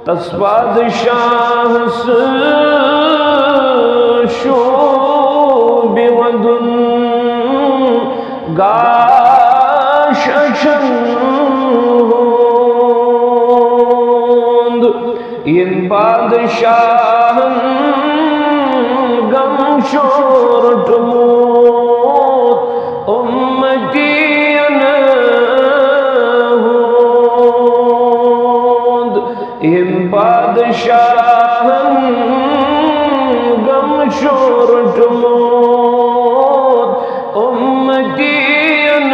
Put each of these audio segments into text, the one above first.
तस बादशाह शोब वदुन गाश होंद इन बादशाहन गम शोरट मोत उम्मतियन होंद इन बादशाहन गम शोरट मोत उम्मतियन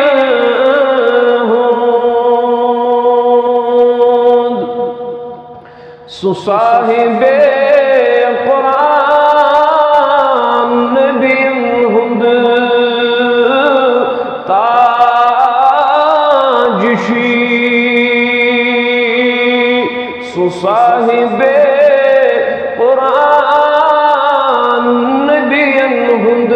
होंद सुसाहिबे कुरान नबी हुंद ताजशी सुसाहिबे कुरान नबी हुंद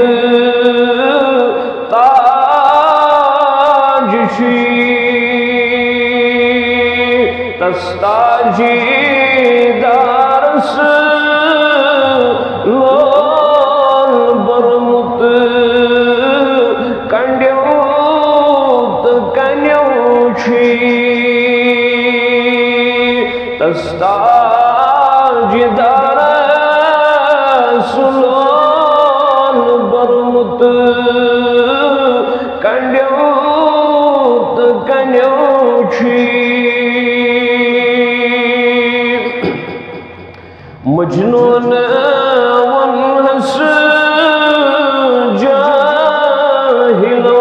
ताजशी तस्ताजी दारस लोल बरमुत कंड्योत कन्योशी तस्ताजी दारस लोल बरमुत कंड्योत कन्योशी मजनून वनहस जाहिलो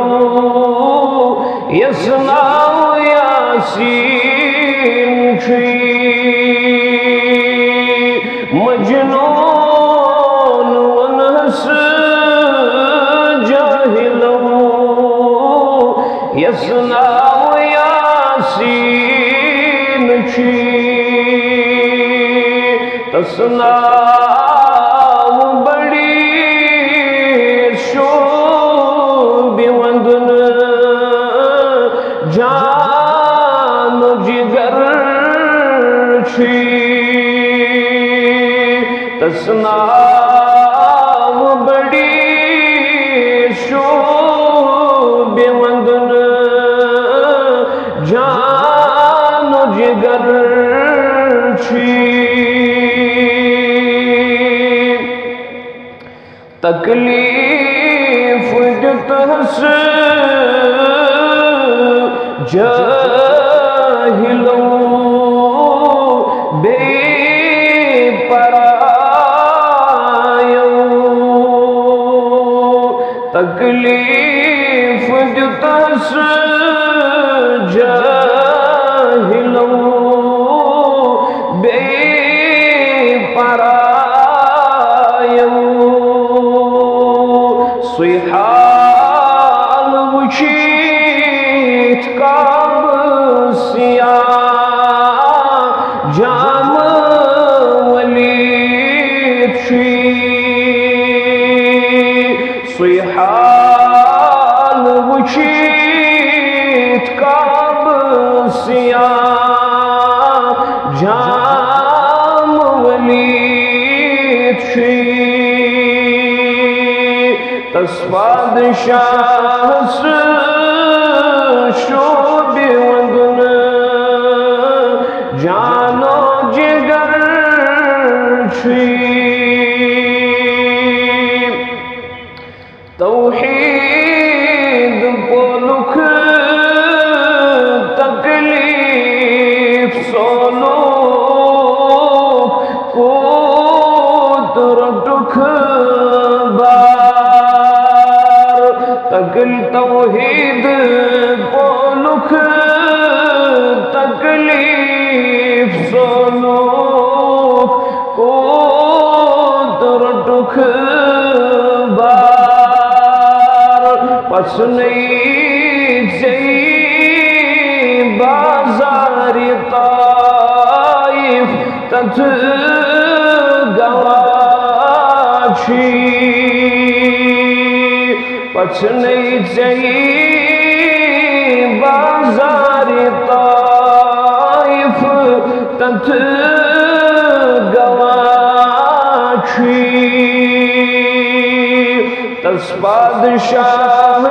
यसनाव यासीन छी मजनून वनहस जाहिलो यसनाव यासीन छी तसनाव बड़ी शोब वदन जान जिगर छी तसनाव बड़ी शोब वदन जान जिगर छी तकलीफ जुतहस जाहिलो बेपरायो तकलीफ जुतहस जाहिलो बेपरायो सुहाल वुचित काब सिया जाम वलीद छी सुहाल वुचित काब सिया जाम वलीद छी तस बादशाह शोब वदन जानो जिगर छी तौहीद पोलुख तकलीफ सोलो कोतरटुख तकल तौहीद पोलुख तकलीफ सोलो कोतरटुख बार पस नहीं जई बाजार ताइफ तथ गवाची पछ नहीं चाहिए बाजार ताइफ तथ गवाची तस बादशाह